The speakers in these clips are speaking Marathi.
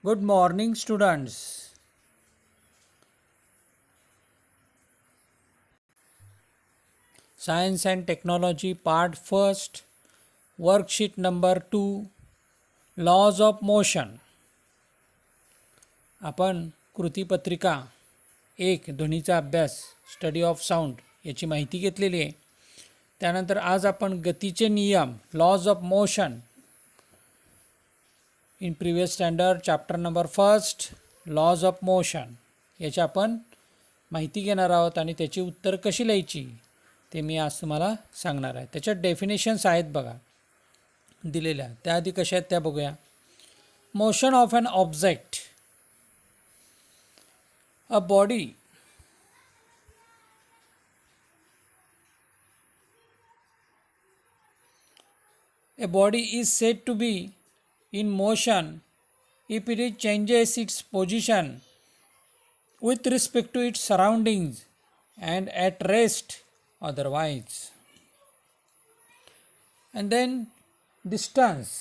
Good morning, students. Science and Technology Part First, Worksheet number 2, Laws of Motion. आपण कृतीपत्रिका 1 ध्वनीचा अभ्यास स्टडी ऑफ साऊंड याची माहिती घेतलेली आहे. त्यानंतर आज आपण गतीचे नियम laws of motion in previous standard chapter number first laws of motion याची आपण माहिती घेणार आहोत आणि त्याची उत्तर कशी लिहायची ते मी आज तुम्हाला सांगणार आहे. त्याच्यात डेफिनेशन्स आहेत बघा दिलेल्या, त्याआधी कशा आहेत त्या बघूया. Motion of an object, a body a body is said to be in motion if it changes its position with respect to its surroundings and at rest otherwise. And then distance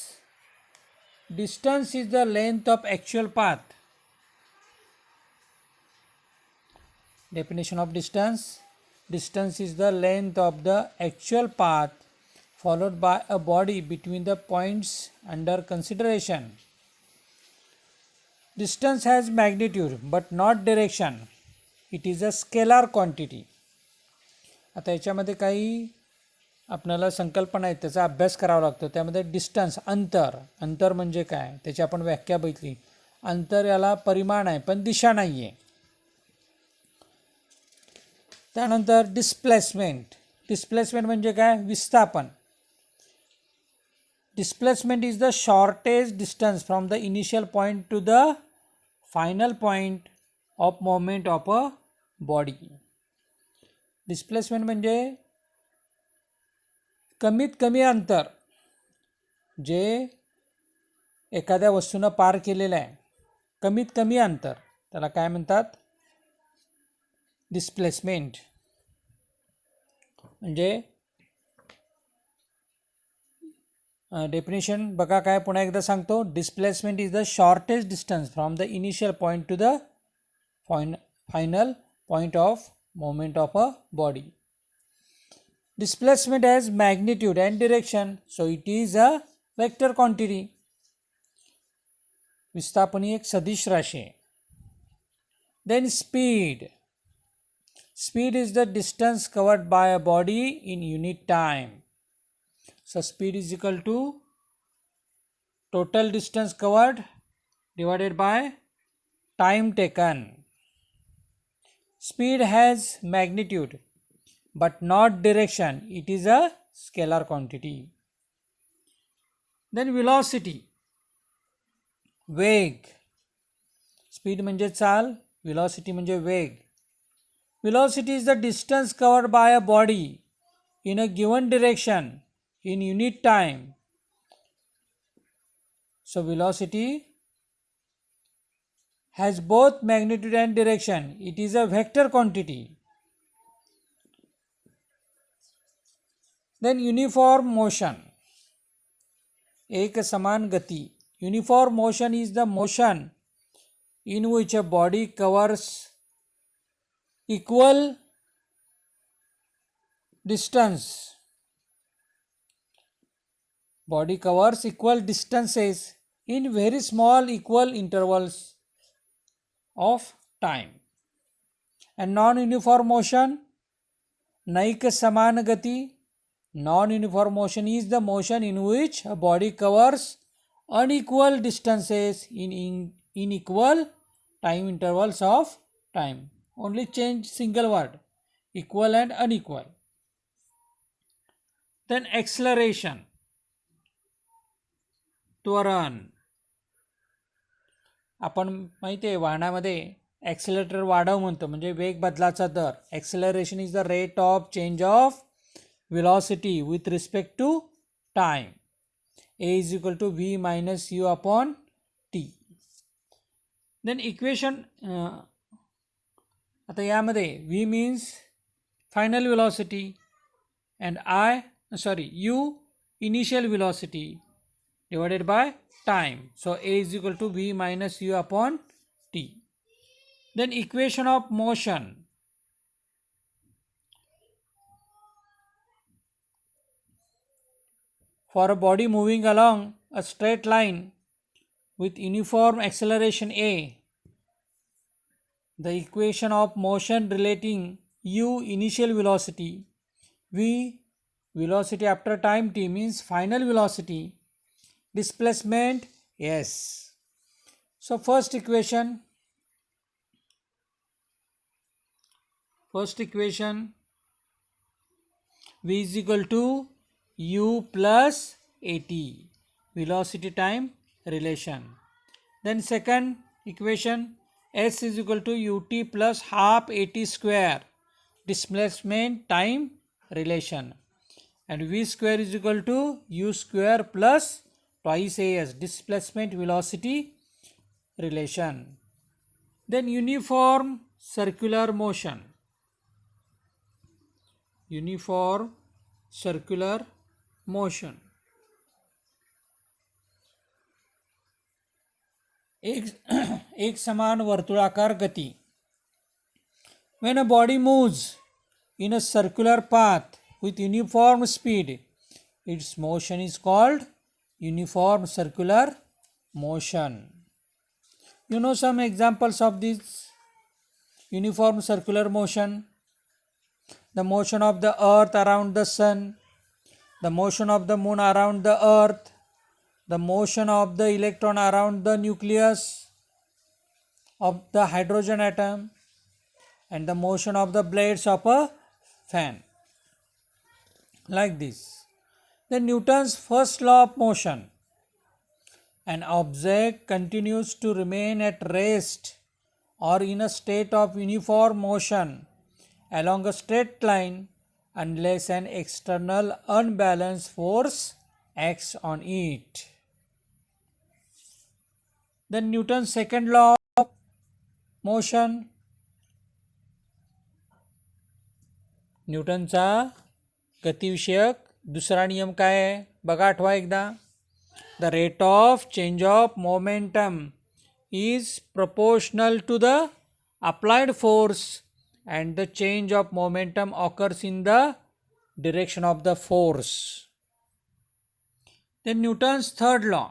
is the length of actual path. Definition of distance is the length of the actual path followed by a body between the points under consideration. Distance has magnitude but not direction. It is a scalar quantity. आता याच्यामध्ये काही आपल्याला संकल्पना आहेत त्याचा अभ्यास करावा लागतो. त्यामध्ये डिस्टन्स अंतर म्हणजे काय त्याची आपण व्याख्या बघितली. अंतर याला परिमाण आहे पण दिशा नाही आहे. त्यानंतर डिस्प्लेसमेंट म्हणजे काय विस्थापन. Displacement is the shortest distance from the initial point to the final point of movement of a body. Displacement म्हणजे कमीत कमी अंतर जे एखाद्या वस्तूनं पार केलेलं आहे, कमीत कमी अंतर त्याला काय म्हणतात डिस्प्लेसमेंट. म्हणजे डेफिनेशन बघा काय पुन्हा एकदा सांगतो. Displacement is the shortest distance from the initial point to the final point of moment of a body. Displacement has magnitude and direction so it is a vector quantity. विस्थापन ही एक सदिश राशी आहे. Then speed is the distance covered by a body in unit time. So speed is equal to total distance covered divided by time taken. Speed has magnitude but not direction. It is a scalar quantity. Then velocity, वेग. स्पीड म्हणजे चाल, velocity म्हणजे वेग. Velocity is the distance covered by a body in a given direction in unit time. So velocity has both magnitude and direction. It is a vector quantity. Then uniform motion, एक समान गति. Uniform motion is the motion in which a body covers equal distance. Body covers equal distances in very small equal intervals of time. And non-uniform motion, नैक समान गति. Non-uniform motion is the motion in which a body covers unequal distances in equal time intervals of time. Only change single word, equal and unequal. Then acceleration, त्वरण. आपण माहिती आहे वाहनामध्ये ॲक्सिलरेटर वाढव म्हणतो म्हणजे वेग बदलाचा दर. Acceleration is the rate of change of velocity with respect to time. A is equal to v minus u upon t. Then equation आता यामध्ये v means final velocity and u initial velocity divided by time. So A is equal to V minus U upon T. Then equation of motion. For a body moving along a straight line with uniform acceleration A, the equation of motion relating U initial velocity, V velocity after time t means final velocity, displacement S. So first equation V is equal to U plus AT, velocity time relation. Then second equation, S is equal to UT plus half AT square, displacement time relation. And V square is equal to U square plus twice AS, displacement velocity relation. Then uniform circular motion. Uniform circular motion. एक समान वर्तुळाकार गती. When a body moves in a circular path with uniform speed, its motion is called uniform circular motion. You know some examples of this uniform circular motion. The motion of the earth around the sun, the motion of the moon around the earth, the motion of the electron around the nucleus of the hydrogen atom, and the motion of the blades of a fan. Like this. Then Newton's first law of motion. An object continues to remain at rest or in a state of uniform motion along a straight line unless an external unbalanced force acts on it. Then Newton's second law of motion. न्यूटनचा गतिविषयक दुसरा नियम काय आहे बघा, आठवा एकदा. The rate of change of momentum is proportional to the applied force and the change of momentum occurs in the direction of the force. Then Newton's third law.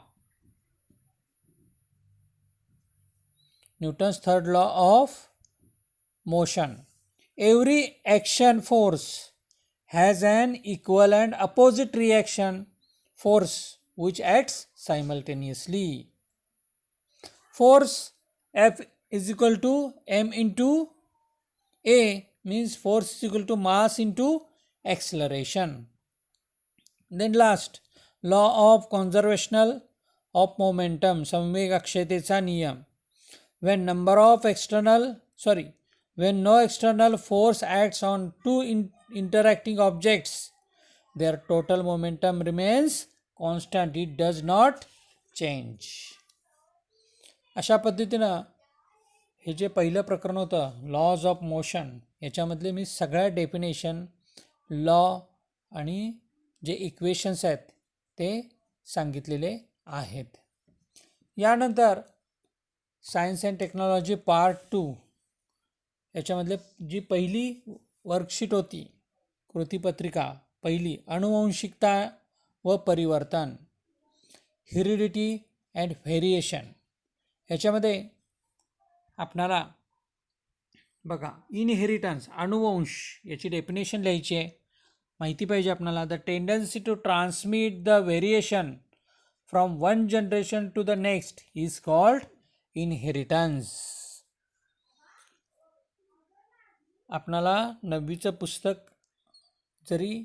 Newton's third law of motion. Every action force has an equal and opposite reaction force which acts simultaneously. Force F is equal to m into A means force is equal to mass into acceleration. Then last, law of conservation of momentum, संवेग अक्षयतेचा नियम. When no external force acts on two interacting objects, their total momentum remains constant. It does not change. अशा पद्धतीनं हे जे पहिलं प्रकरण होतं लॉज ऑफ मोशन, याच्यामधले मी सगळ्या डेफिनेशन, लॉ आणि जे इक्वेशन्स आहेत ते सांगितलेले आहेत. यानंतर सायन्स अँड टेक्नॉलॉजी पार्ट 2 याच्यामधले जी पहिली वर्कशीट होती, कृतीपत्रिका पहिली, अनुवंशिकता व परिवर्तन, हेरिडिटी अँड व्हेरिएशन. याच्यामध्ये आपणाला बघा इनहेरिटन्स, अनुवंश, याची डेफिनेशन लिहायची आहे, माहिती पाहिजे आपणाला. The tendency to transmit the variation from one generation to the next is called inheritance. आपणाला 9वीचं पुस्तक जरी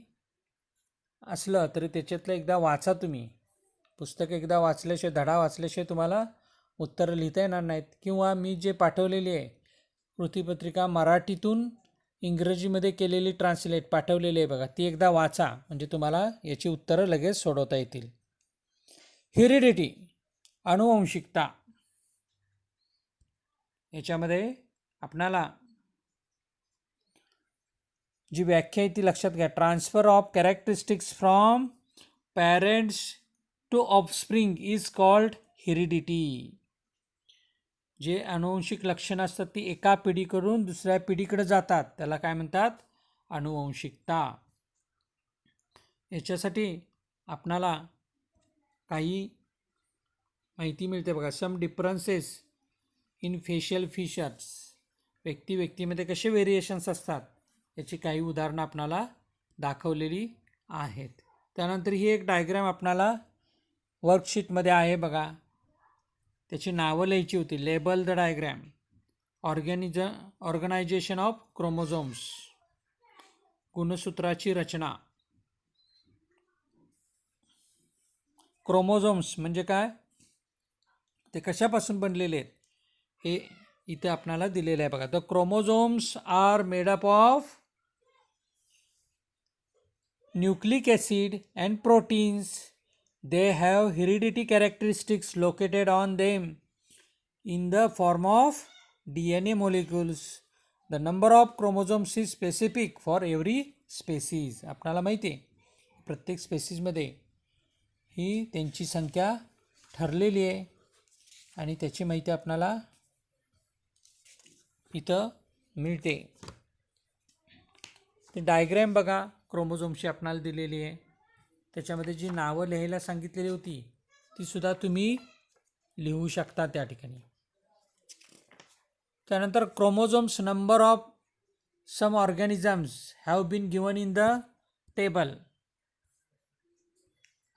असलं तरी त्याच्यातलं एकदा वाचा तुम्ही. पुस्तक एकदा वाचल्याशिवाय, धडा वाचल्याशिवाय तुम्हाला उत्तरं लिहिता येणार नाहीत. किंवा मी जे पाठवलेली आहे कृतीपत्रिका मराठीतून इंग्रजीमध्ये केलेली ट्रान्सलेट पाठवलेली आहे बघा, ती एकदा वाचा, म्हणजे तुम्हाला याची उत्तरं लगेच सोडवता येतील. हेरिडिटी, अनुवंशिकता, याच्यामध्ये आपणाला जी व्याख्या आहे ती लक्षात घ्या. Transfer of characteristics from parents to offspring is called heredity. जे अनुवंशिक लक्षणं असतात ती एका पिढीकडून दुसऱ्या पिढीकडे जातात त्याला काय म्हणतात? अनुवंशिकता. याच्यासाठी आपणाला काही माहिती मिळते बघा. सम डिफरन्सेस इन फेशियल फीचर्स. व्यक्तीमध्ये कसे व्हेरिएशन्स असतात याची काही उदाहरणं आपणाला दाखवलेली आहेत. त्यानंतर ही एक डायग्राम आपणाला वर्कशीटमध्ये आहे बघा. त्याची नावं लिहायची होती. Label the diagram. Organisation of chromosomes. गुणसूत्राची रचना. क्रोमोझोम्स म्हणजे काय, ते कशापासून बनलेले आहेत हे इथे आपल्याला दिलेलं आहे बघा. The chromosomes are made up of nucleic acid and proteins. They have heredity characteristics located on them in the form of DNA molecules. The number of chromosomes is specific for every species. आपल्याला माहिती आहे प्रत्येक स्पेसीजमध्ये ही त्यांची संख्या ठरलेली आहे आणि त्याची माहिती आपल्याला इथं मिळते. ते डायग्रॅम बघा क्रोमोझोमची आपल्याला दिलेली आहे. त्याच्यामध्ये जी नावं लिहायला सांगितलेली होती ती सुद्धा तुम्ही लिहू शकता त्या ठिकाणी. त्यानंतर chromosomes number of some organisms have been given in the table.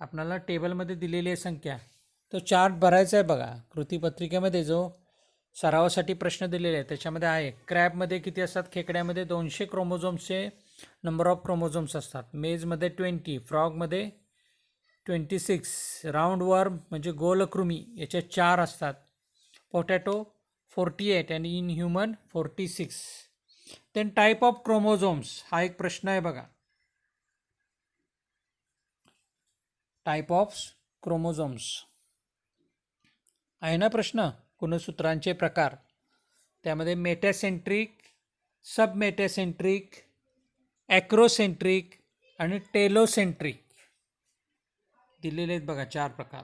आपल्याला टेबलमध्ये दिलेली आहे संख्या. तो चार्ट भरायचा आहे बघा. कृतीपत्रिकेमध्ये जो सरावासाठी प्रश्न दिलेले आहे त्याच्यामध्ये आहे. क्रॅबमध्ये किती असतात? खेकड्यामध्ये 200 क्रोमोझोम्सचे नंबर ऑफ क्रोमोझोम्स असतात. मेजमध्ये 20, फ्रॉगमध्ये 26, राऊंड वर्म म्हणजे गोलकृमी याचे 4 असतात. पोटॅटो 48 आणि in human 46. Then type of chromosomes हा एक प्रश्न आहे बघा. टाईप ऑफ क्रोमोझोम्स आहे ना प्रश्न. गुणसूत्रांचे प्रकार. त्यामध्ये मेटॅसेंट्रिक, सबमेटॅसेंट्रिक, ॲक्रोसेंट्रिक आणि टेलोसेंट्रिक दिलेले आहेत बघा. 4 प्रकार.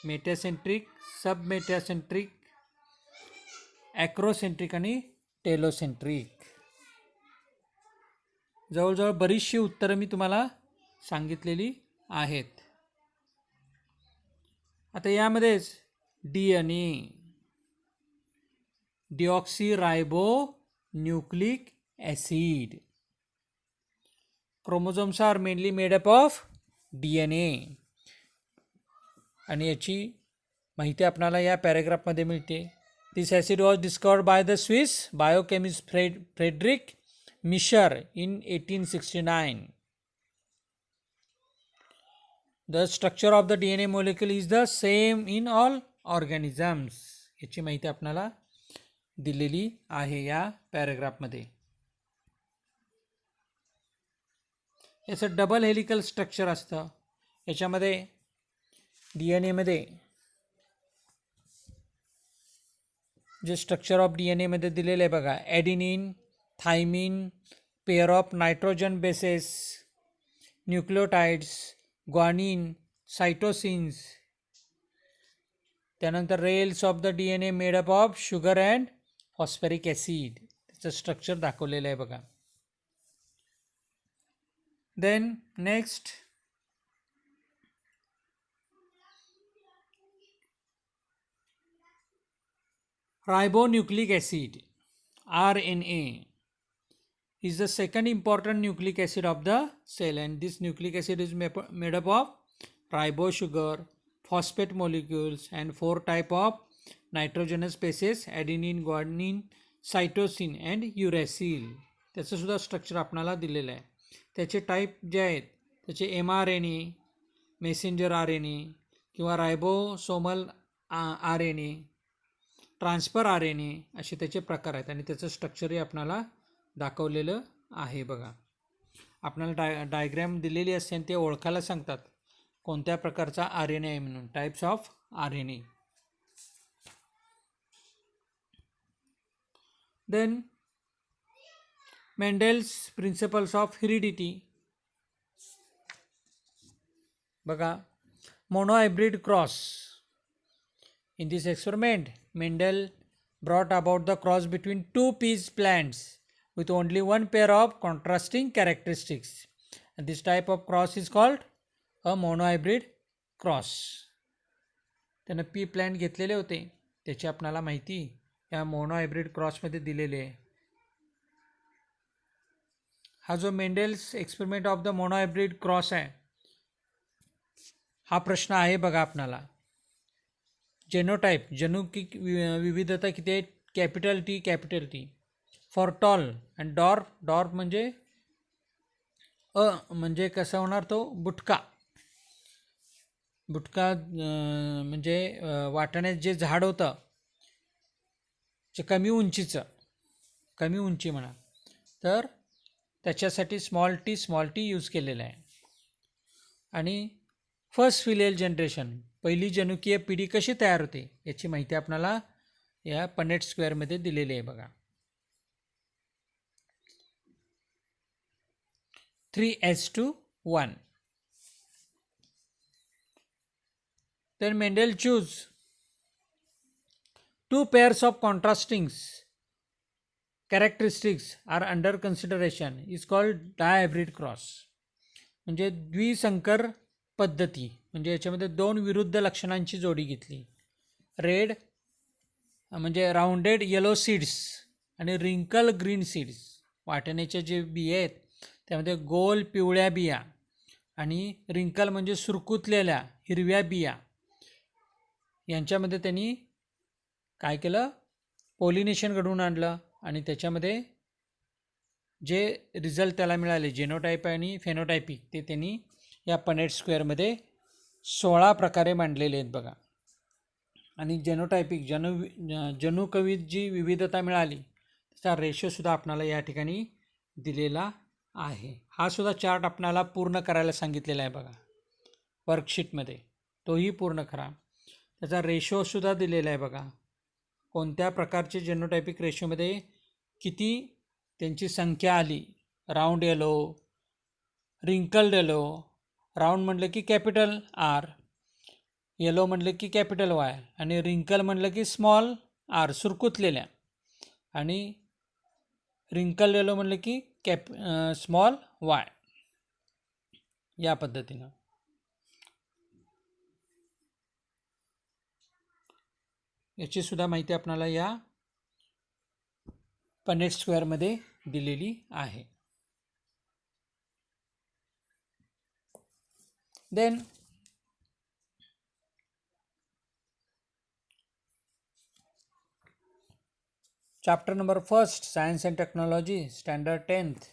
मेटॅसेंट्रिक, सबमेटॅसेंट्रिक, ॲक्रोसेंट्रिक आणि टेलोसेंट्रिक. जवळजवळ बरीचशी उत्तरं मी तुम्हाला सांगितलेली आहेत. आता यामध्येच DNA, deoxyribo nucleic acid. Chromosomes are mainly made up of DNA आणि याची माहिती आपल्याला या पॅरेग्राफमध्ये मिळते. This acid was discovered by the Swiss biochemist Friedrich Miescher in 1869. The structure of the DNA molecule is the same in all organisms. याची माहिती आपल्याला दिलेली आहे या पॅरेग्राफमध्ये. याचं डबल हेलिकल स्ट्रक्चर असतं. याच्यामध्ये DNA मध्ये जे स्ट्रक्चर ऑफ DNA मध्ये दिलेलं आहे बघा. Adenine, thymine, pair of nitrogen bases, nucleotides, guanine, cytosines. त्यानंतर rails of the DNA made up of sugar and phosphoric acid. त्याचं स्ट्रक्चर दाखवलेलं आहे बघा. Then next ribonucleic acid, RNA, is the second important nucleic acid of the cell, and this nucleic acid is made up of ribose sugar, phosphate molecules, and 4 type of nitrogenous bases: adenine, guanine, cytosine and uracil. त्याचं सुद्धा स्ट्रक्चर आपल्याला दिलेलं आहे. त्याचे टाईप जे आहेत त्याचे mRNA, मेसेंजर RNA किंवा रायबोसोमल RNA, ट्रान्सफर RNA असे त्याचे प्रकार आहेत आणि त्याचं स्ट्रक्चरही आपल्याला दाखवलेलं आहे बघा. आपल्याला डायग्रॅम दिलेली असते आणि ते ओळखायला सांगतात कोणत्या प्रकारचा RNA आहे म्हणून. Types of RNA. Then Mendel's principles of heredity बघा. monohybrid cross. In this experiment, Mendel brought about the cross between two peas plants with only one pair of contrasting characteristics. And this type of cross is called a monohybrid cross. त्यानं पी प्लॅन्ट घेतलेले होते, त्याची आपणाला माहिती या मोनोहायब्रिड क्रॉसमध्ये दिलेली आहे. हा जो Mendel's experiment of the monohybrid cross आहे, हा प्रश्न आहे बघा आपणाला. जेनोटाइप, जनुकीय विविधता किती आहे? Capital T for tall and dwarf म्हणजे म्हणजे कसा होणार तो? बुटका म्हणजे वाटाण्यात जे झाड होतं जे कमी उंची म्हणा, तर त्याच्यासाठी स्मॉल टी यूज केलेला आहे. आणि फर्स्ट फिलियल जनरेशन, पहिली जनुकीय पिढी कशी तयार होते याची माहिती आपल्याला या पनेट स्क्वेअरमध्ये दिलेली आहे बघा. 3:1. Then Mendel chose two pairs of contrasting characteristics are under consideration is called dihybrid cross. म्हणजे द्विसंकर पद्धती, म्हणजे याच्यामध्ये दोन विरुद्ध लक्षणांची जोडी घेतली. रेड म्हणजे राउंडेड येलो सीड्स आणि रिंकल ग्रीन सीड्स. वाटाण्याचे जे बिया आहेत त्यामध्ये गोल पिवळ्या बिया आणि रिंकल म्हणजे सुरकुतलेल्या हिरव्या बिया, यांच्यामध्ये त्यांनी काय केलं? पॉलिनेशन घडवून आणलं आणि त्याच्यामध्ये जे रिझल्ट त्याला मिळाले जेनोटाईप आणि फेनोटायपिक, ते त्यांनी या पनेट स्क्वेअरमध्ये 16 प्रकारे मांडलेले आहेत बघा. आणि जेनोटायपिक जनुकवीत जी विविधता मिळाली त्याचा रेशोसुद्धा आपणाला या ठिकाणी दिलेला आहे. हा सुद्धा चार्ट आपणाला पूर्ण करायला सांगितलेला आहे बघा वर्कशीटमध्ये, तोही पूर्ण करा. त्याचा रेशोसुद्धा दिलेला आहे बघा, कोणत्या प्रकारचे जेनोटायपिक रेशोमध्ये किती त्यांची संख्या आली. Round yellow, wrinkled yellow, round म्हटलं की कॅपिटल R, येलो म्हटलं की कॅपिटल Y आणि रिंकल म्हटलं की स्मॉल r सुरकुतलेल्या, आणि रिंकल येलो म्हटलं की स्मॉल y. या पद्धतीनं याची सुद्धा माहिती आपल्याला या पनेट स्क्वेअरमध्ये दिलेली आहे. Then chapter number 1 science and technology standard 10th.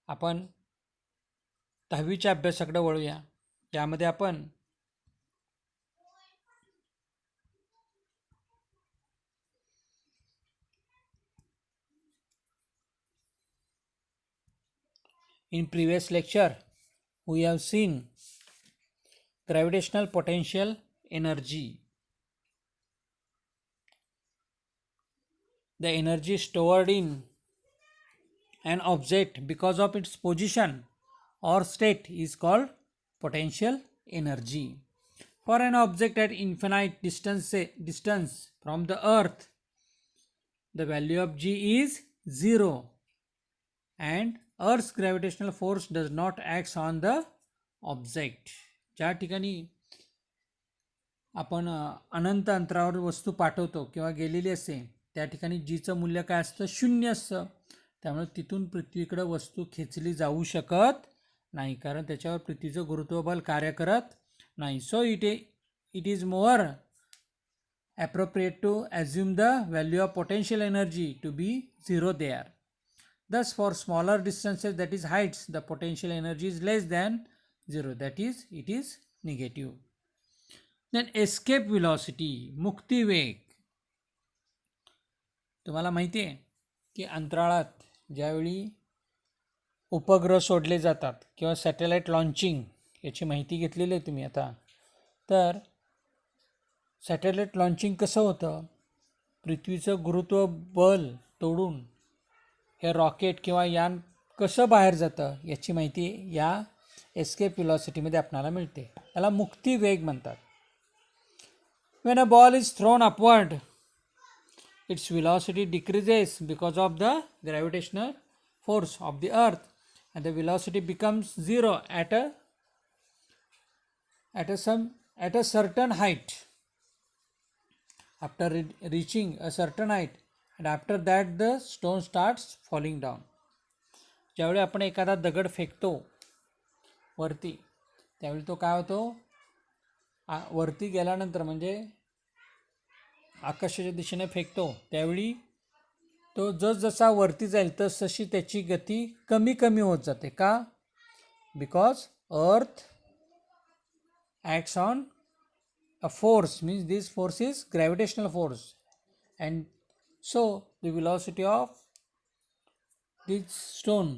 आपण 10वीच्या अभ्यासाकडे वळूया. यामध्ये आपण in previous lecture we have seen gravitational potential energy, the energy stored in an object because of its position or state is called potential energy. For an object at infinite distance from the earth, the value of G is 0 and Earth's gravitational force does not act on the object. ज्या ठिकाणी आपण अनंत अंतरावर वस्तू पाठवतो किंवा गेलेली असते त्या ठिकाणी जीचं मूल्य काय असतं? 0 असतं. त्यामुळे तिथून पृथ्वीकडे वस्तू खेचली जाऊ शकत नाही, कारण त्याच्यावर पृथ्वीचं गुरुत्वबल कार्य करत नाही. So it is more appropriate to assume the value of potential energy to be 0 there. Thus, for smaller distances, that is heights, the potential energy is less than 0, that is, it is negative. Then escape velocity, मुक्ती वेग. तुम्हाला माहिती आहे की अंतराळात ज्यावेळी उपग्रह सोडले जातात किंवा सॅटेलाईट लॉन्चिंग याची माहिती घेतलेली आहे तुम्ही आता. तर सॅटेलाईट लॉन्चिंग कसं होतं? पृथ्वीचं गुरुत्व बल तोडून हे रॉकेट किंवा यान कसं बाहेर जातं याची माहिती या एस्केप व्हेलॉसिटीमध्ये आपल्याला मिळते. याला मुक्ती वेग म्हणतात. When a ball is thrown upward, its velocity decreases because of the gravitational force of the earth, and the velocity becomes zero at a certain height. After reaching a certain height, and after that the stone starts falling down. ज्यावेळी आपण एखादा दगड फेकतो वरती, त्यावेळी तो काय होतो, वरती गेल्यानंतर म्हणजे आकाशाच्या दिशेने फेकतो, त्यावेळी तो जसजसा वरती जाईल तसशी त्याची गती कमी कमी होत जाते. का? बिकॉज अर्थ acts on a force, means this force is gravitational force, and so the velocity of this stone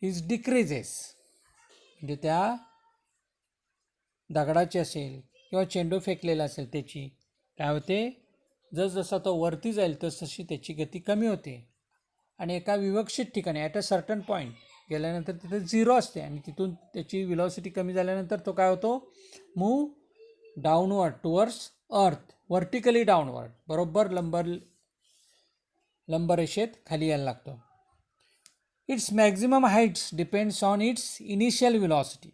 is decreases. म्हणजे त्या दगडाची असेल किंवा चेंडू फेकलेला असेल त्याची काय होते, जसजसा तो वरती जाईल तसतशी त्याची गती कमी होते आणि एका विवक्षित ठिकाणी ॲट अ सर्टन पॉईंट गेल्यानंतर तिथे झिरो असते आणि तिथून त्याची वेलॉसिटी कमी झाल्यानंतर तो काय होतो, move downward towards earth, vertically downward, बरोबर लंबरेषेत खाली यायला लागतो. Its maximum heights depends on its initial velocity.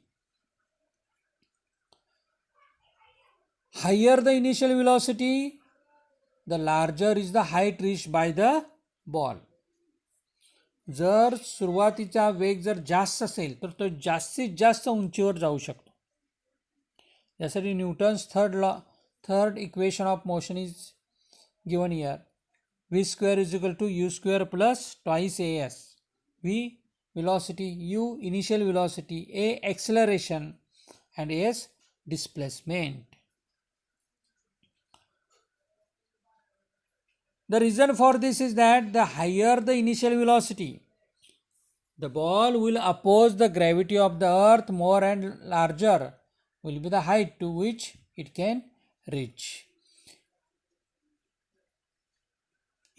Higher the initial velocity, the larger is the height reached by the ball. जर सुरुवातीचा वेग जर जास्त असेल तर तो जास्तीत जास्त उंचीवर जाऊ शकतो. त्यासाठी Newton's third equation of motion is given here. v square is equal to u square plus twice as. v velocity, u initial velocity, a acceleration, and s displacement. The reason for this is that the higher the initial velocity, the ball will oppose the gravity of the earth more, and larger will be the height to which it can reach.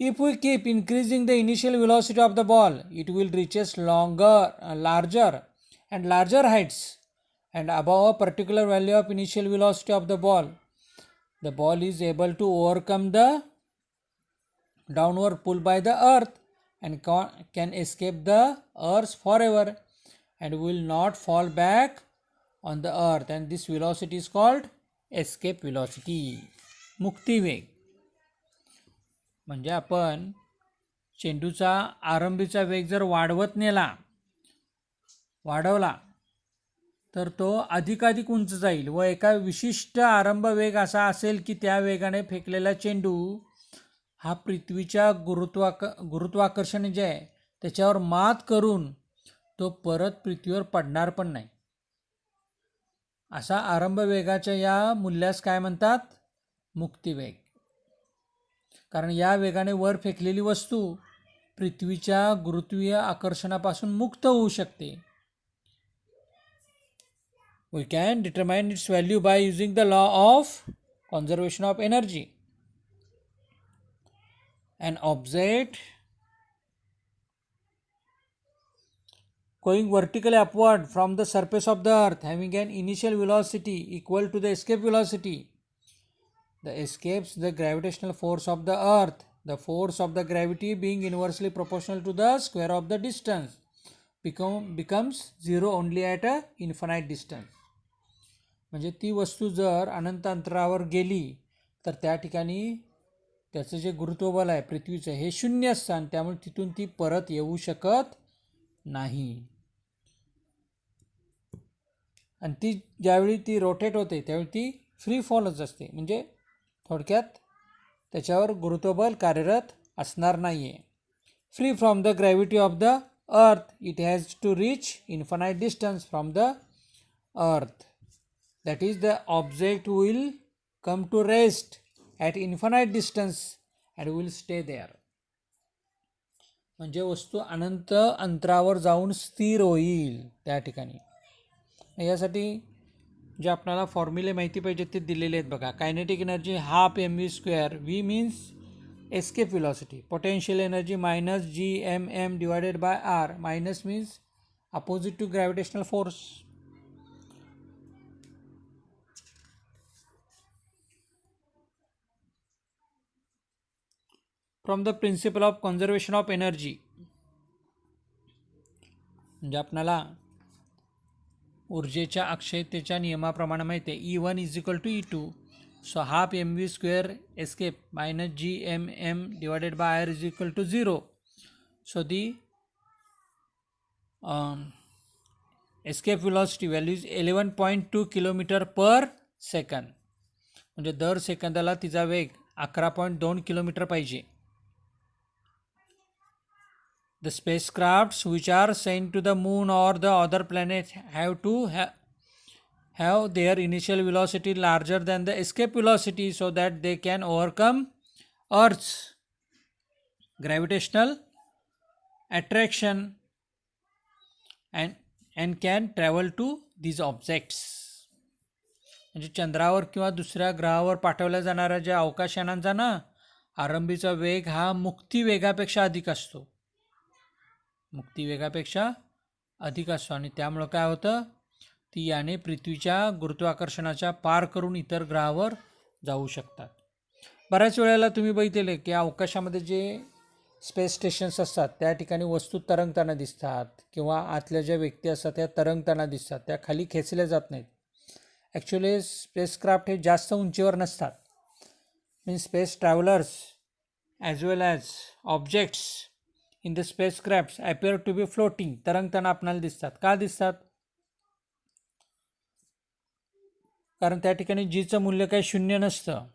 If we keep increasing the initial velocity of the ball, it will reach larger and larger heights, and above a particular value of initial velocity of the ball is able to overcome the downward pull by the earth and can escape the earth forever and will not fall back on the earth, and this velocity is called escape velocity, मुक्ती वेग. म्हणजे आपण चेंडूचा आरंभीचा वेग जर वाढवला तर तो अधिकाधिक उंच जाईल व एका विशिष्ट आरंभ वेग असा असेल की त्या वेगाने फेकलेला चेंडू हा पृथ्वीच्या गुरुत्वाकर्षण जे आहे त्याच्यावर मात करून तो परत पृथ्वीवर पडणार पण नाही. असा आरंभ वेगाच्या या मूल्यास काय म्हणतात, मुक्ती वेग. कारण या वेगाने वर फेकलेली वस्तू पृथ्वीच्या गुरुत्वीय आकर्षणापासून मुक्त होऊ शकते. We can determine its value by using the law of conservation of energy. An object going vertically upward from the surface of the earth having an initial velocity equal to the escape velocity, the escapes the gravitational force of the earth, the force of the gravity being inversely proportional to the square of the distance, becomes zero only at a infinite distance. म्हणजे ती वस्तू जर अनंत अंतरावर गेली तर त्या ठिकाणी त्याचं जे गुरुत्वबल आहे पृथ्वीचं हे शून्य असतं आणि त्यामुळे तिथून ती परत येऊ शकत नाही. आणि ती ज्यावेळी ती रोटेट होते त्यावेळी ती फ्री फॉलच असते. म्हणजे थोडक्यात त्याच्यावर गुरुत्वबल कार्यरत असणार नाही आहे. Free from the gravity of the earth it has to reach infinite distance from the earth. That is, the object will come to rest at infinite distance and will stay there. म्हणजे वस्तू अनंत अंतरावर जाऊन स्थिर होईल त्या ठिकाणी. यासाठी जे आपल्याला फॉर्म्युले माहिती पाहिजे ते दिलेले आहेत बघा. Kinetic energy half mv², v means escape velocity, potential energy minus gmm divided by r, minus means opposite to gravitational force. From the principle of conservation of energy. म्हणजे आपल्याला ऊर्जेच्या अक्षयतेच्या नियमाप्रमाणे माहिती आहे E1 is equal to E2. So half mv² escape minus gmm divided by r is equal to 0. So the escape velocity value is 11.2 km/second. म्हणजे दर सेकंदाला तिचा वेग 11.2 किलोमीटर पाहिजे. The spacecrafts which are sent to the moon or the other planets have to have their initial velocity larger than the escape velocity so that they can overcome Earth's gravitational attraction and can travel to these objects. म्हणजे चंद्रावर किंवा दुसऱ्या ग्रहावर पाठवल्या जाणाऱ्या ज्या अवकाशयानांचा ना आरंभीचा वेग हा मुक्ती वेगापेक्षा अधिक असतो. मुक्ती वेगापेक्षा अधिक असतो आणि त्यामुळं काय होतं, ती याने पृथ्वीच्या गुरुत्वाकर्षणाच्या पार करून इतर ग्रहावर जाऊ शकतात. बऱ्याच वेळेला तुम्ही बघितले की अवकाशामध्ये जे स्पेस स्टेशन्स असतात त्या ठिकाणी वस्तू तरंगताना दिसतात किंवा आतल्या ज्या व्यक्ती असतात त्या तरंगताना दिसतात, त्या खाली खेचल्या जात नाहीत. ॲक्च्युली स्पेसक्राफ्ट हे जास्त उंचीवर नसतात. Means space travellers as well as objects in the spacecrafts appear to be floating. तरंगताना आपल्याला दिसतात. का दिसतात? कारण त्या ठिकाणी जीचं मूल्य काही शून्य नसतं.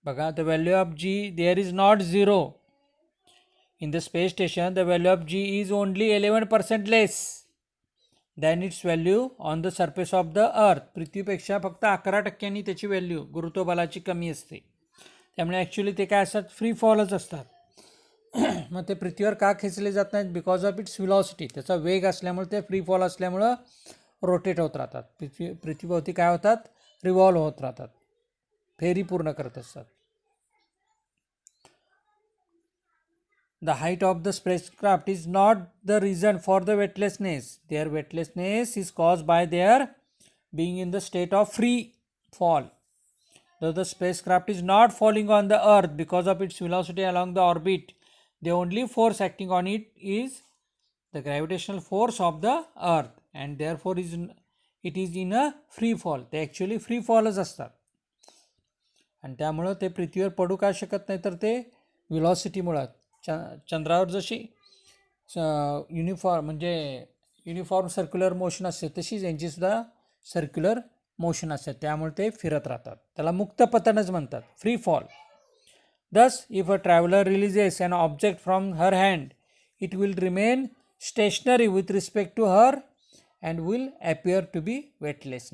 बघा, the value of G there is not zero. In the space station the value of G is only 11% less than its value on the surface of the earth. पृथ्वीपेक्षा फक्त 11% त्याची व्हॅल्यू गुरुत्वबलाची कमी असते. त्यामुळे ॲक्च्युली ते काय असतात, फ्री फॉलच असतात. मग ते पृथ्वीवर का खेचले जात नाहीत? Because of its velocity. त्याचा वेग असल्यामुळे ते फ्री फॉल असल्यामुळं रोटेट होत राहतात. पृथ्वीभोवती काय होतात, रिव्हॉल्व होत राहतात, फेरी पूर्ण करत असतात. The height of the spacecraft is not the reason for the weightlessness. Their weightlessness is caused by their being in the state of free fall. Though the spacecraft is not falling on the earth because of its velocity along the orbit, the only force acting on it is the gravitational force of the earth and therefore it is in a free fall. ते ॲक्च्युली फ्री फॉलच असतात आणि त्यामुळं ते पृथ्वीवर पडू का शकत नाही, तर ते व्हिलॉसिटीमुळं. चंद्रावर जशी युनिफॉर्म सर्क्युलर मोशन असते तशीच यांचीसुद्धा सर्क्युलर मोशन असते. त्यामुळे ते फिरत राहतात. त्याला मुक्त पतनच म्हणतात, free fall. Thus if a traveller releases an object from her hand it will remain stationary with respect to her and will appear to be weightless.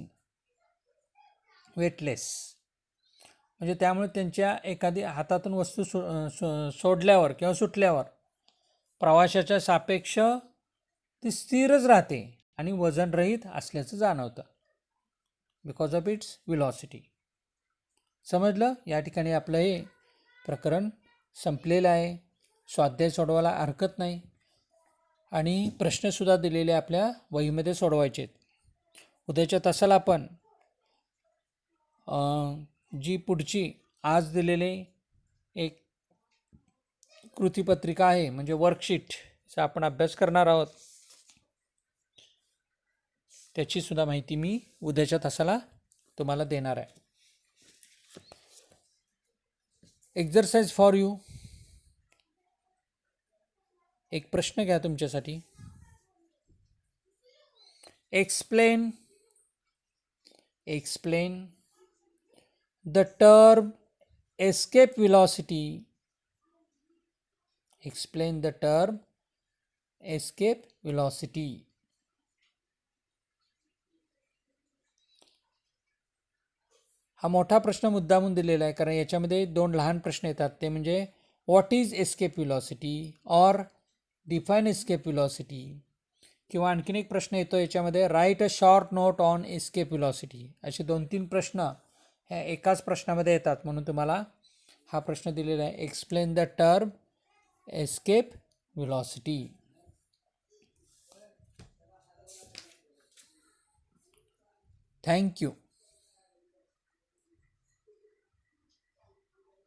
म्हणजे त्यामुळे त्यांच्या एखादी हातातून वस्तू सोडल्यावर किंवा सुटल्यावर प्रवाशाच्या सापेक्ष ती स्थिरच राहते आणि वजनरहित असल्याचं जाणवतं बिकॉज ऑफ इट्स व्हिलॉसिटी. समजलं? या ठिकाणी आपलं हे प्रकरण संपलेलं आहे. स्वाध्याय सोडवायला हरकत नाही आणि प्रश्नसुद्धा दिलेले आपल्या वहीमध्ये सोडवायचे आहेत. उद्याच्या तासाला आपण जी पुढची आज दिलेली एक कृतीपत्रिका आहे म्हणजे वर्कशीटचा आपण अभ्यास करणार आहोत. त्याचीसुद्धा माहिती मी उद्याच्या तासाला तुम्हाला देणार आहे. Exercise for you. एक प्रश्न घ्या तुमच्यासाठी. Explain the term escape velocity. Explain the term escape velocity. हा मोठा प्रश्न मुद्दामून दिलेला आहे कारण याच्यामध्ये दोन लहान प्रश्न येतात. ते म्हणजे व्हॉट इज एस्केप व्हेलॉसिटी और डिफाईन एस्केप व्हेलॉसिटी. किंवा आणखीन एक प्रश्न येतो याच्यामध्ये right a short note on escape velocity. असे 2-3 प्रश्न ह्या एकाच प्रश्नामध्ये येतात म्हणून तुम्हाला हा प्रश्न दिलेला आहे. Explain the term escape velocity. Thank you.